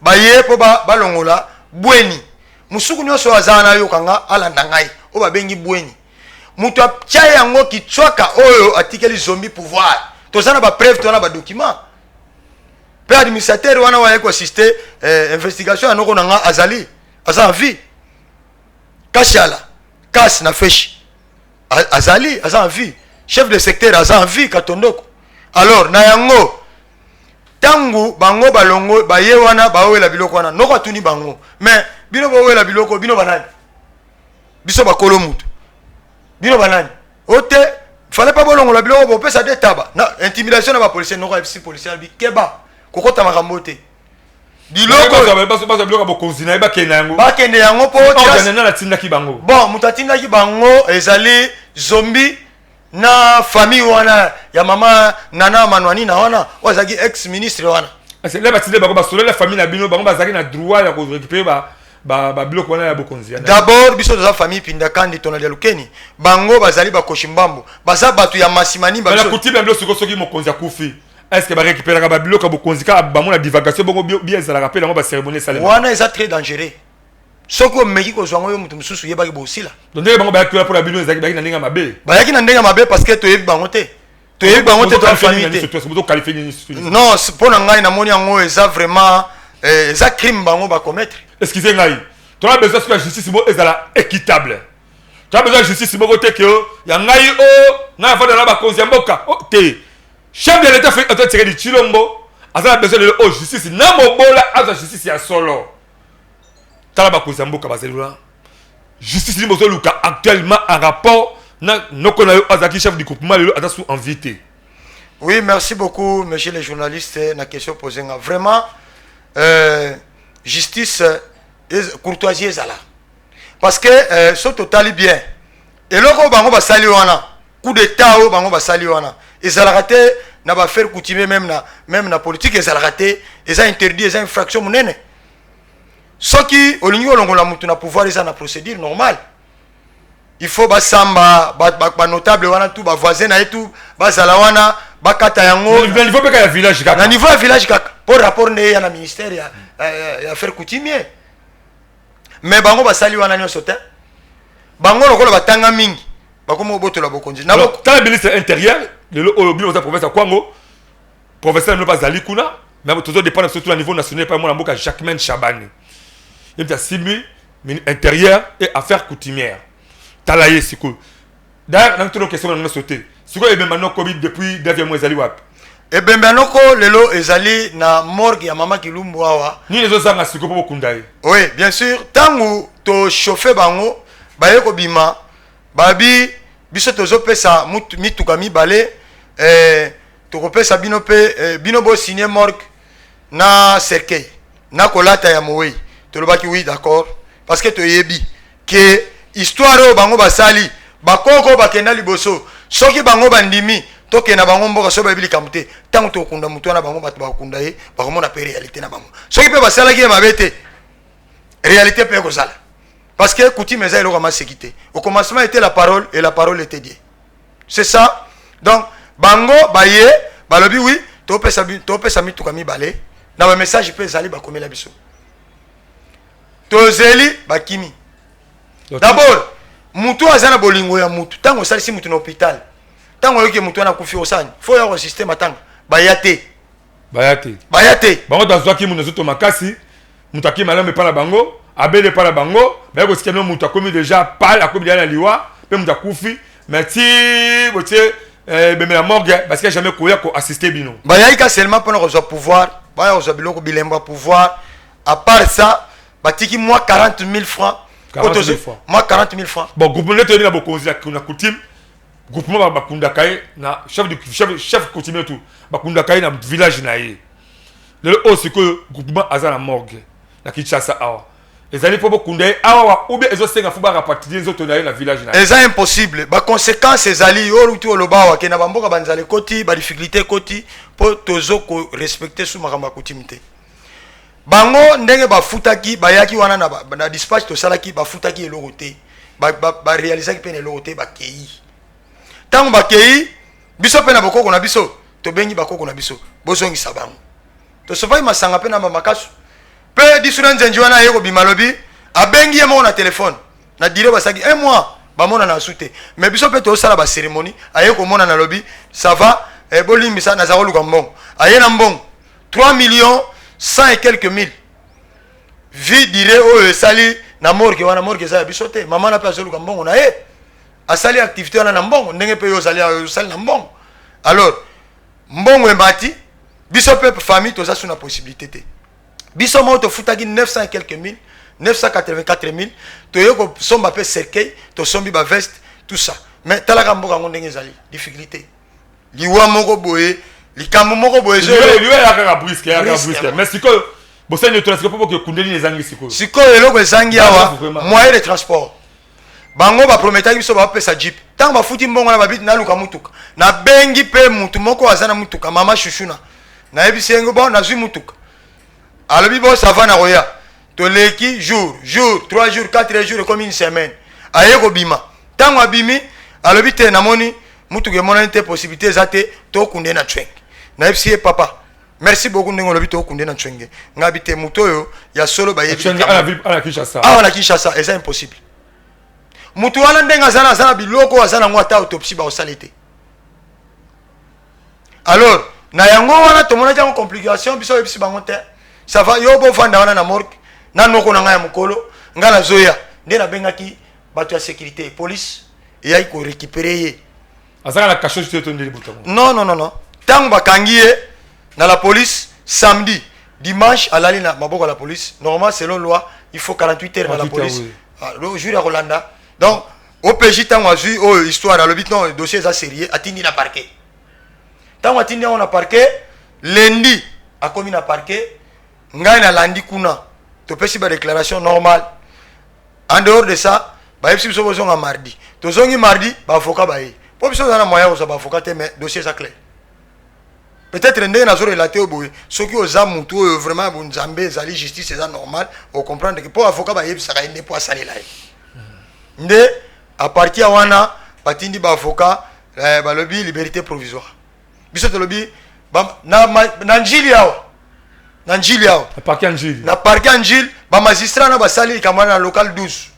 baye po ba balongola bweni musuku nyoso azana yo kanga alanda ngai o ba bengi bweni muto apcha yango kitwaka oyo atikeli zombie pouvoir tozana ba preuve tona ba document. Père administrateur wana wa ko assister investigation anoko nanga azali asa vie kashala kas na feshi azali asa vie chef de secteur asa vie katondoko. Alors na yango tangu bango balongo baye wana bawela biloko wana noko atuni bango mais bino bawela biloko bino banani biso bakolo mutu bino banani ote fallait pas bolongo la biloko bo pesa de taba na intimidation na ba policier noko FC policier bi keba kokota makambo te biloko ba biloko bo kozina ba kena yango ba kende yango po na tindaki bango bon mutatindaki bango ezali zombie na famille wana ya mama Nana Manwani na wana wazaki ex ministre wana c'est là batinde bango ba solo la famille na bino bango bazaki na droit ya ko récupérer ba biloko wana ya bokonzi. D'abord biso za famille Pindakandi tonali lukeni bango bazali ba koshimbango baza batu ya masimani ba biso kutiba mblo soki mokonzi akufi. Est-ce que ba récupérer ba biloko bokonzi ka ba mona divagation bongo bien ça la rappelle bango ba cérémonie salema wana eza très dangereux soko meki ko zwango yo mutu mususu yebaki bosila donc ndenge bango ba yakula pour la bino ezaki na ndenge mabe ba yaki na ndenge mabe parce que to yebi bango te to yebi bango te to famille te non pour na ngai na moni yango eza vraiment eza crime bango ba commettre. Excusez ngai tu as besoin que la justice bo ezala équitable. Tu as besoin de justice bo te que ya ngai o na fa na ba konzi mboka o te chef de l'état fait autant tirer du chilombo a besoin de justice na mobola a justice ya solo tala ba konzi mboka ba zelula justice ni bozo luka actuellement en rapport na noko na yo azaki chef du groupement le ata sous invité. Oui, merci beaucoup monsieur les journalistes na question posée vraiment justice courtoisie ezala parce que so totali bien eloko bango basali wana coup d'état o bango basali wana ezala te na ba faire coutumier même na politique ezala te eza interdit eza infraction munene soki olingi olongola mutu na pouvoir eza na procédure normale il faut basamba ba notable wana tout ba voisin na tout bazala wana bakata yango na niveau peka ya village kaka na niveau ya village kaka pour rapport ne ya na ministère ya affaires coutumier mais bango basali wana nyoso te bango lokola batanga mingi bakomo botola bokonzi na tant ministre intérieur le oyo za province ya Kwango professeur ne pas zali kuna mais toujours dépendre surtout au niveau national pas mon mboka Jacquemain Chabani il y a Simu intérieur et affaires coutumières talaye siko d'ailleurs dans toute question on a sauté siko et maintenant Covid depuis dernier mois ezali wapi ebembanoko lelo ezali na morgue ya mama Kilumbu awa ni les autres nga siko po kundaye oui bien sûr tangu to chauffer bango baye ko bima babi biso tozo pesa mituka mibale to ko pesa bino pe bino bo signer morgue na cercueil na kolata ya mowe to lobaki oui d'accord parce que to yebi que histoire o bango basali bakoko bakenda liboso soki bango bandimi toke na bango mboka so babili kamute tango to kunda mutu na bango bato bakunda ye bakomona pe réalité na bango soki pe basala ki mabete réalité pe ko sala parce que coutume eza eloko ma sécurité au commencement était la parole et la parole était Dieu c'est ça donc bango baye balobi oui to pesa mituka mibale na ba message pe zali bakomela biso to zeli bakimi d'abord mutu azana bolingo ya mutu tango salisi mutu na hôpital tango yoke mutu na kufi osani faut ya système atanga bayate bango dazwaki mutu zoto makasi mutu akima na mepala bango abele pala bango mais ko sikeno mutu akomi déjà pal akomi déjà na liwa pe mutu akufi mais ti botie bemela morgue parce que jamais koya ko assister bino bayaka seulement pour nous pouvoir baya ozo biloko bilemba pouvoir à part ça batiki moi 40 000 francs moi 40 000 francs bon groupement netoni na bokonzi na coutume groupement bakunda kai na chef coutumier tout bakunda kai na village na ye le aussi que groupement azana morgue na Kinshasa awa ezali po bokunda awa ou bien ezosenga fuba rapatrier zoto na ye na village na eza impossible ba conséquences ezali olutu olobawa ke na bamboka banzale koti ba difficulté koti po tozo ko respecter sous makamba coutume bango ndenge bafutaki bayaki wana na dispatch to salaki bafutaki eloko te ba réalisaki pe eloko te bakei tango bakei biso pe na bokoko na biso to bengi bakoko na biso bozongisa bango to sofai masanga pe na makasu pe disuna nzenji wana yeko bimalobi abengi ye mo na téléphone na dire basaki un mois ba mona na sute mais biso pe to sala ba cérémonie ayeko mona na lobi ça va bolimbi ça na zakoluka mbongo ayena mbongo 3 millions 100 et quelques mille vie dire o sali na morgue wana morgue za bisote mama na pesa luka mbongo na asali activité wana na mbongo ndenge pe yo sali na mbongo alors mbongo embati bisope famille to za suna possibilité te biso mo to futaki 900 et quelques mille 984 000 to yoko somba pe cercueil to sombi ba veste tout ça mais talaka mboka ngo ndenge zali difficulté liwa moko boye likambo moko boye liwa ya kaka brisque mais siko bosani to siko po ke kundeli ezangi siko eloko ezangi awa moyen de transport bango ba prometaki biso ba pesa jeep tant ba futi mbongo na babiti na luka mutuka na bengi pe mutu moko azana mutuka mama chuchuna na ebisengo bon na zui mutuka alobi bo ça va na roya to leki jour 3 jours 4 jours comme une semaine ayeko bima tango abimi alobi te namoni mutuka mona te possibilité zate to kunde na tweng na ebisie papa merci beaucoup ndenge lobi to kunde na twenge ngabi te mutoyo ya solo ba yebi ala Kinshasa ala Kinshasa c'est impossible mutu wana ndenga zana biloko azana ngwata autopsie ba osalite alors na yango wana to mona jango complication biso ebisi bango te ça va yo bo vanda wana na morgue na noko na ngaya mukolo ngala zoya nde na bengaki bato ya sécurité police et ay ko récupérer ye azaka la cachot te tondeli butongo non tango bakangi ye na la police samedi dimanche alali na maboko la police normalement selon loi il faut 48 heures dans la police le jour ya Rolanda donc OPJ tango azui o histoire à l'obit non dossier za sérieux atindi na parquet tango atindi on a parquet lundi a commis na parquet ngai na lundi kuna to pesi ba déclaration normale en dehors de ça ba yepsi biso bozonga mardi to zongi mardi ba avocat ba yi po biso na moyen ko ba avocat mais dossier ça clair peut-être ndenge na zo relater au boye soki oza mutu vraiment bon nzambe zali justice c'est normal on comprendre que pour avocat ba yepsi ça ende po asali là nde à partir wana batindi ba avocat balobi liberté provisoire biso to lobi na njili yao na parquet njili ba magistrat na basali kamwana na local 12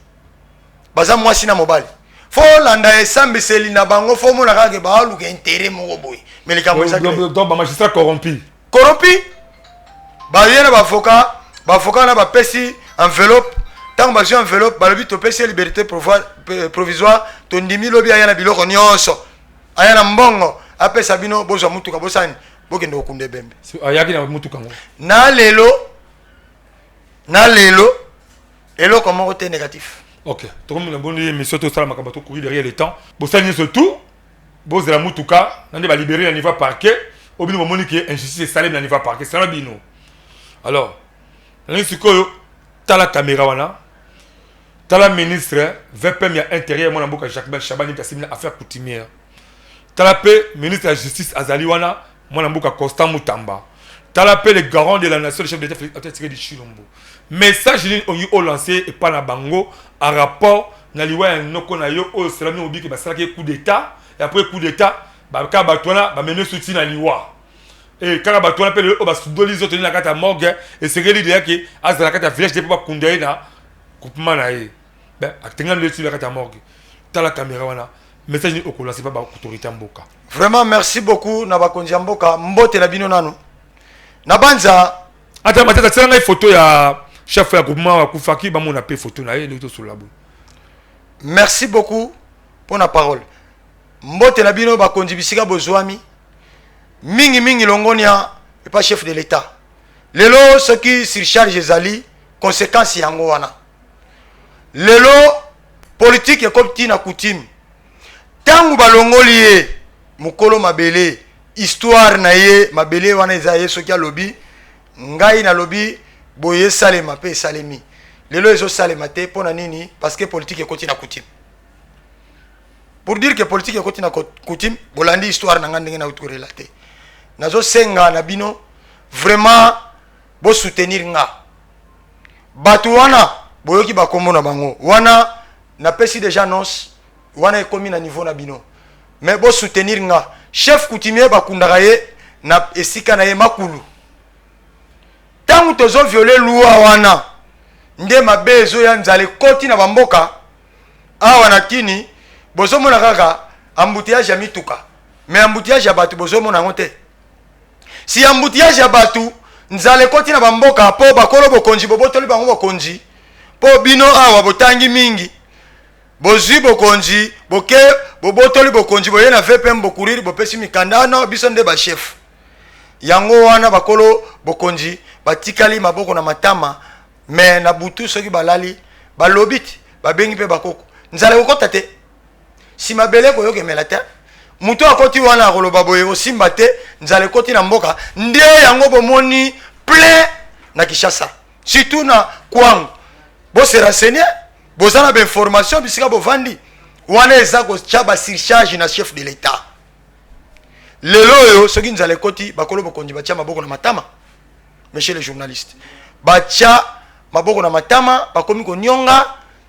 baza mwasi na mobali fo landa esambiseli na bango fo mona kake ba luka intérêt moko boy mais les cambo ça donc ba magistrat corrompu ba yena ba avocat na ba pesi enveloppe tant ba enveloppe ba lobi to pesi liberté provisoire to ndimi lobi ayana biloko nyonso ayana mbongo apesa bino bozwa mutuka bosani bokende okunde bembe ayaki na mutuka ngo na lelo eloko moko te négatif. Ok, tout le monde a émission tout ça makabato courir derrière le temps. Bon ça surtout bon la mutuka nande ba libérer na niveau parquet au bino moment que injustice salé na niveau parquet ça bino. Alors nani sikoyo tala caméra wana tala ministre VPM ya intérieur mon amboka Jacques Chabani ta simila affaire coutumière. Tala pe ministre de la justice Azali wana mon amboka Constant Mutamba. Tala pe le garant de la nation le chef d'État tiré du Chilombo. Message ni on lancé et pas na bango en rapport na liwa noko na yo o selami obi ke basala ke coup d'état et après coup d'état ba ka batwana ba mener soutien na liwa et quand batwana pe le o ba sudoli zo toni na kata morgue et c'est que l'idée que azala kata village de pas kundai na coupement na e ben atenga le sur la kata morgue ta la caméra wana message ni okola c'est pas ba autorité mboka. Vraiment merci beaucoup na ba konzi mboka mbote la bino nanu na banza ata matata tsanga ngai photo ya chef ya groupement wa Kufaki ba mona pe photo na ye le sur la boue. Merci beaucoup pour la parole. Mbote na bino ba konzi bisika bozwami mingi longonia et pas chef de l'état. Lelo ce qui surcharge ezali conséquences yango wana. Lelo politique et comme tina coutume. Tangu balongoli ye mukolo mabele histoire na ye mabele wana ezaye soki a lobby ngai na lobby boye salema pe salemi lelo ezo salema te pona nini parce que politique ekoti na coutume. Pour dire que politique ekoti na coutume bolandi histoire na ngandenge na utu relater nazo senga na bino vraiment bo soutenir nga batu wana boyoki bakombo na bango wana na pesi déjà annonce wana ekomi na niveau na bino mais bo soutenir nga chef coutumier bakundaka ye na esika na ye makulu tangu tozo violer loi wana nde mabe ezo ya nzale koti na bamboka awa na kini bozo mona kaka embouteillage ya mituka mais embouteillage ya batu bozo mona ngote si embouteillage ya batu nzale koti na bamboka po bakolo bokonzi bobotoli bango bokonzi po bino awa botangi mingi bozwi bokonzi boke bobotoli bokonzi boye na VPM bokuriri bopesi mikanda na biso nde ba chef yango wana bakolo bokonzi batikali maboko na matama mais na butu soki balali balobiti babengi pe bakoko nzale kokota te si mabele koyoke melata mutu akoti wana akoloba boye osimba te nzale koti na mboka nde yango bomoni plein na Kinshasa surtout na Kwango bo se renseigner bozana ba information bisika bovandi wana eza ko chaba surcharge na chef de l'état lelo yo soki nzale koti bakolo bokonzi batia maboko na matama. Monsieur les journalistes batia maboko na matama bakomi ko nyonga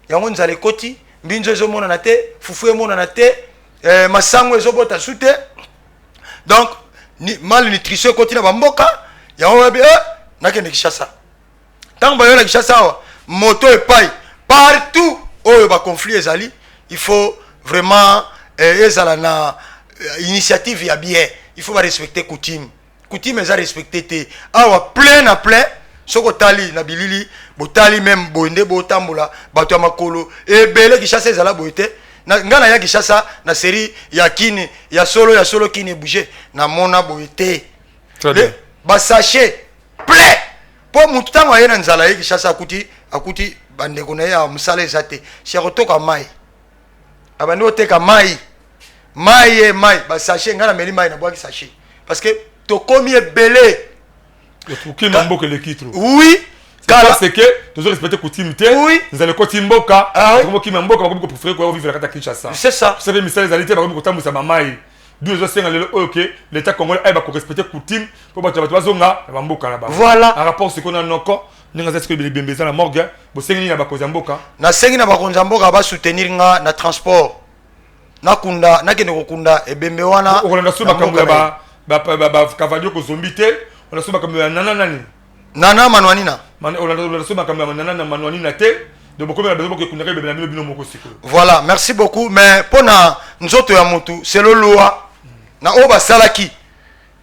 yango nzale koti mbinzo ezo mona na te fufu mona na te masango ezo bota sute donc malnutrition koti na bamboka yango be na kende Kinshasa tant ba yo na Kinshasa moto epai partout oyo ba conflit ezali il faut vraiment ezala na initiative ya bien il faut ba respecter coutume eza respecté te awa plein na plein soko tali na bilili botali même bonde botambola bato ya makolo ebele Kinshasa ezala boite na ngana ya Kinshasa na série ya kini ya solo kini bouger na mona boite ba sachet plein po mutu tango ayena nzala ya Kinshasa akuti bandeko na ya musala ezate si akotoka mai abandi oteka mai ba sachet ngana meli mai na bwaki sachet parce que to komi ebele qui n'a pas que le kitre oui c'est que tu dois respecter coutume oui nous allons kotimboka comme qui m'emboka comme préférer quoi vivre la carte Kinshasa c'est ça vous savez misali zalité par comme kotamu sa mamai deux autres c'est le OK l'état congolais va respecter coutume pour battre bazonga na mboka là-bas voilà en rapport ce qu'on a noko ninga za sikoli bembeza na morgue bosengi na bakoza mboka na sengi na bakonza mboka ba soutenir nga na transport nakunda nakende kokunda ebembe wana okolanda so makambo ya ba cavalier ko zombi te on a so makambo ya nana nani nana manwanina on a so makambo ya nana na manwanina te de beaucoup de besoin que kunda ka bebela bino moko siko. Voilà, merci beaucoup, mais pona nzoto ya mutu c'est le loi na o basalaki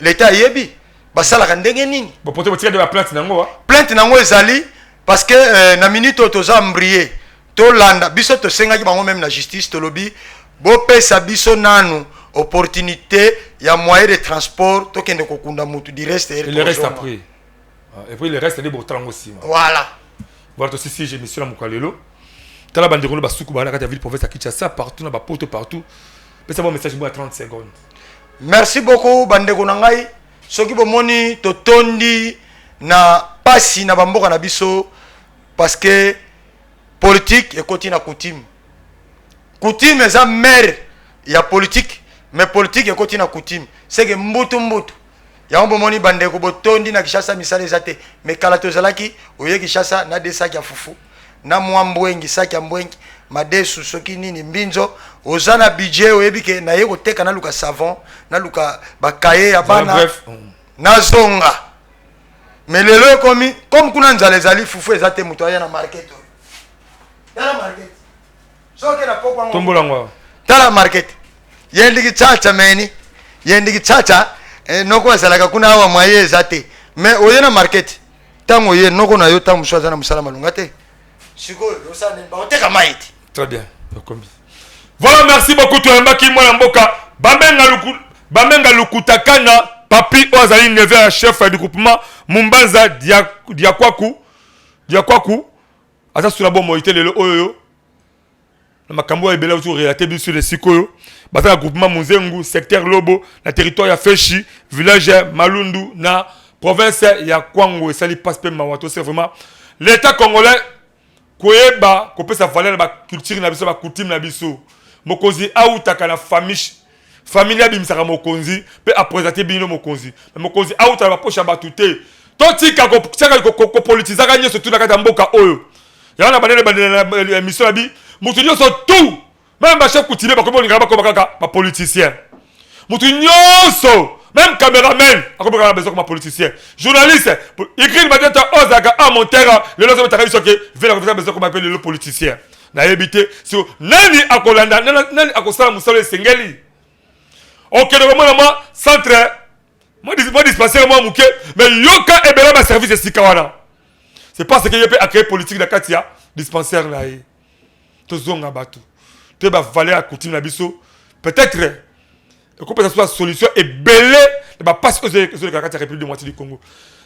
l'état yebi basalaka ndenge nini bon pote botika de la plainte nango plainte nango ezali parce que na minute toza mbrier to landa biso to senga ki bango même na justice to lobby bo pesa biso nanu opportunité ya moyen de transport to kende kokunda mutu du reste et le reste après et puis le reste est bon aussi. Voilà. Voilà aussi si j'ai mission à Mukalelo. T'as la bande de basuku bana quand ville province à Kinshasa partout na ba poto partout. Pesa mon message moi 30 secondes. Merci beaucoup bandeko na ngai. Soki bomoni to tondi na pasi na bamboka na biso parce que politique et continue coutume. Coutume eza mère ya politique mais politique et continue coutume. C'est que mbutu ya bomoni bandeko botondi na Kishasa misala ezate mais kala tozalaki oye Kishasa na desaki ya fufu na mwambwengi saki ya mbwengi madesu soki nini mbinzo ozana budget oyebike na ye koteka na luka savon na luka bakaye ya bana na zonga mais lelo comme kuna nzala ezali fufu ezate muto aya na market na market soki na pokwa tombolangwa tala market yendiki chacha meni yendiki chacha noko asalaka kuna awa mwaye ezate mais oye na market tango ye noko na yo tango mswaza na musala malunga te siko osane ba oteka maiti. Très bien. Voilà, merci beaucoup to mbaki mwana mboka bamenga lukutakana papi ozali neve chef du groupement Mumbanza Diakwaku asa sula bon moité lelo oyo na makambo ebele autour relaté biso de sikoyo bazala groupement Munzengu secteur Lobo na territoire ya Feshi village Malundu na province ya Kwango esali passe pe mawato c'est vraiment l'état congolais koyeba kopesa valeur ba culture na biso ba coutume na biso mokonzi autaka na famille ya bimisaka mokonzi pe apresenter bino mokonzi mokonzi auta ba pocha batute to tika ko politizaka nyoso tout na kata mboka oyo ya na bandele mission bi mutu nyoso tout même ba chef coutumier ba ko bolinga ba ko kaka ba politicien mutu nyoso même caméraman akoboka besoin comme politicien journaliste écrit ba data ozaka a monteur le lozo bataka biso ke vela ko besoin comme appelle le politicien na ebité sur nani akolanda nani akosala musalo sengeli OK donc moi centre moi dispensaire moi muke mais yoka ebela ba service sikawana c'est parce que yepé accueil politique na katia dispensaire là yi to zonga batu te ba valeur coutume na biso peut-être et que ça soit solution et belé ba passe aux la République de moitié du Congo.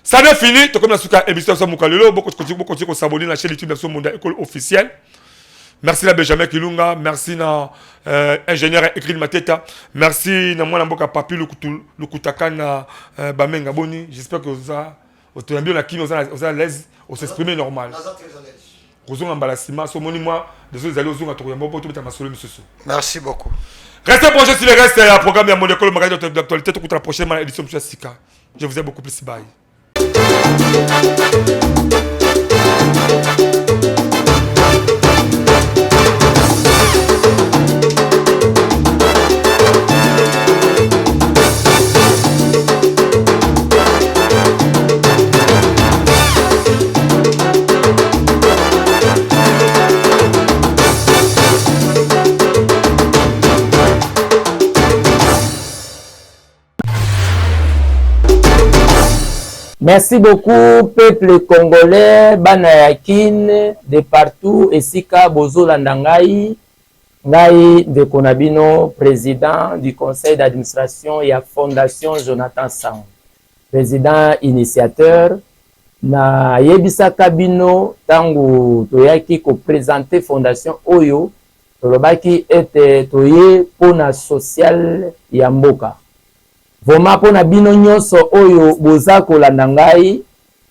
Ça n'est fini, to comme la suka émission ça Mukalelo, beaucoup de s'abonner à la chaîne YouTube Version Mondial École officielle. Merci la Benjamin Kilunga, merci na ingénieur écrit Mateta, merci na mwana mboka papi le kutaka na bamenga boni. J'espère que vous a bien la kino vous à l'aise, on s'exprimer normal. Ozonga mbalasima, so moni moi désolé aller ozonga to yambo to beta masolo misusu. Merci beaucoup. Restez branchés sur le reste du programme de mon école magazine d'actualité. Tout la prochaine édition de Sika. Je vous aime beaucoup plus. Bye. Merci beaucoup, peuple congolais, Banayakin, de partout, Esika, Bozo Landangai, Ngai de Konabino, président du conseil d'administration et à Fondation Jonathan Sang, président initiateur, na Yebisa Kabino, Tango Toyaki, ko présenté Fondation Oyo, Torobaki était Toye Pona Social Yamboka. Voma pona bino nyonso oyo boza kolanda ngai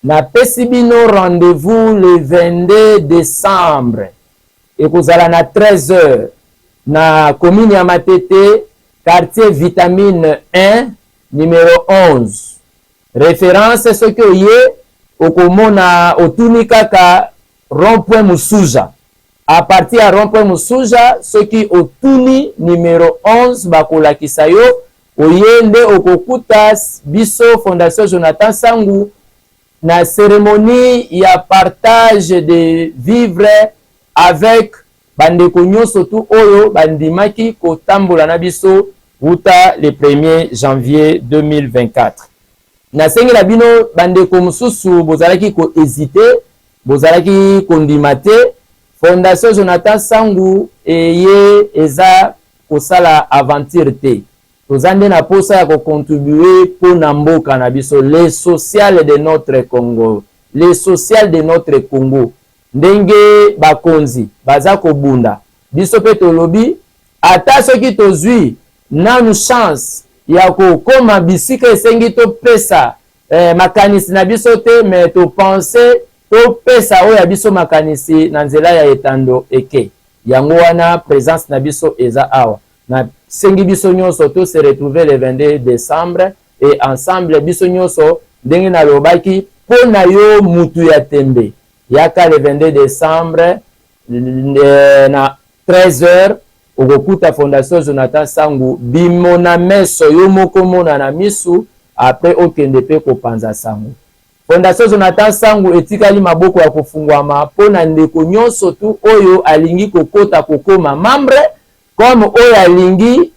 na pesi bino rendez-vous le 22 décembre ekozala na 13h na commune ya Matete quartier vitamine 1 numéro 11 référence soki oye okomona otuni kaka rond-point Musuja. À partir à rond-point Musuja, ceux qui otuni numéro 11 bakolakisa yo oyende okokuta biso Fondation Jonathan Sangu na cérémonie ya partage de vivres avec bandeko nyonso tu oyo bandimaki kotambola na biso uta le 1er janvier 2024. Na sengi la bino bandeko mususu bozalaki ko hésiter, bozalaki kondima te. Fondation Jonathan Sangu eye eza kosala aventure te. Tozande na posa ya ko contribuer pour na mboka na biso, les social de notre Congo, les social de notre Congo. Ndenge bakonzi baza kobunda biso pe tolobi ata soki tozwi nanu chance ya kokoma bisika esengi to pesa makanisi na biso te, mais to penser to pesa oya biso makanisi na nzela ya etando eke yango wana présence na biso eza awa na sengi biso nyonso to se retrouver le 22 décembre et ensemble biso nyonso ndenge na lobaki pona yo mutu ya tembe yaka le 22 décembre na 13h okokuta Fondation Jonathan Sangu bimona meso yo moko mona na misu après okende pe kopanza Sangu. Fondation Jonathan Sangu etikali maboko ya kofungwama pona ndeko nyonso tu oyo alingi kokota kokoma membre comme oyo alingi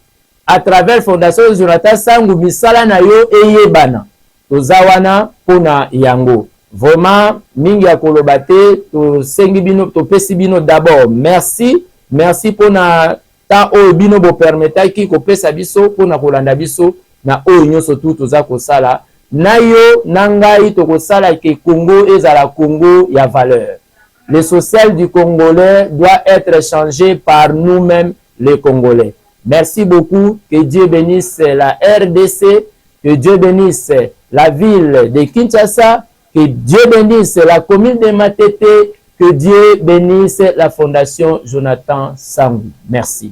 à travers Fondation Jonathan Sangu misala na yo eyebana tozawana pona yango. Vraiment mingi ya koloba te to sengi bino to pesi bino d'abord merci pona ta oyo bino bo permetaki ko pesa biso pona kolanda biso na oyo nyonso tu toza kosala na yo na ngai to kosala ke Congo ezala Congo ya valeur. Le social du Congolais doit être changé par nous-mêmes les Congolais. Merci beaucoup, que Dieu bénisse la RDC, que Dieu bénisse la ville de Kinshasa, que Dieu bénisse la commune de Matete, que Dieu bénisse la Fondation Jonathan Sangu. Merci.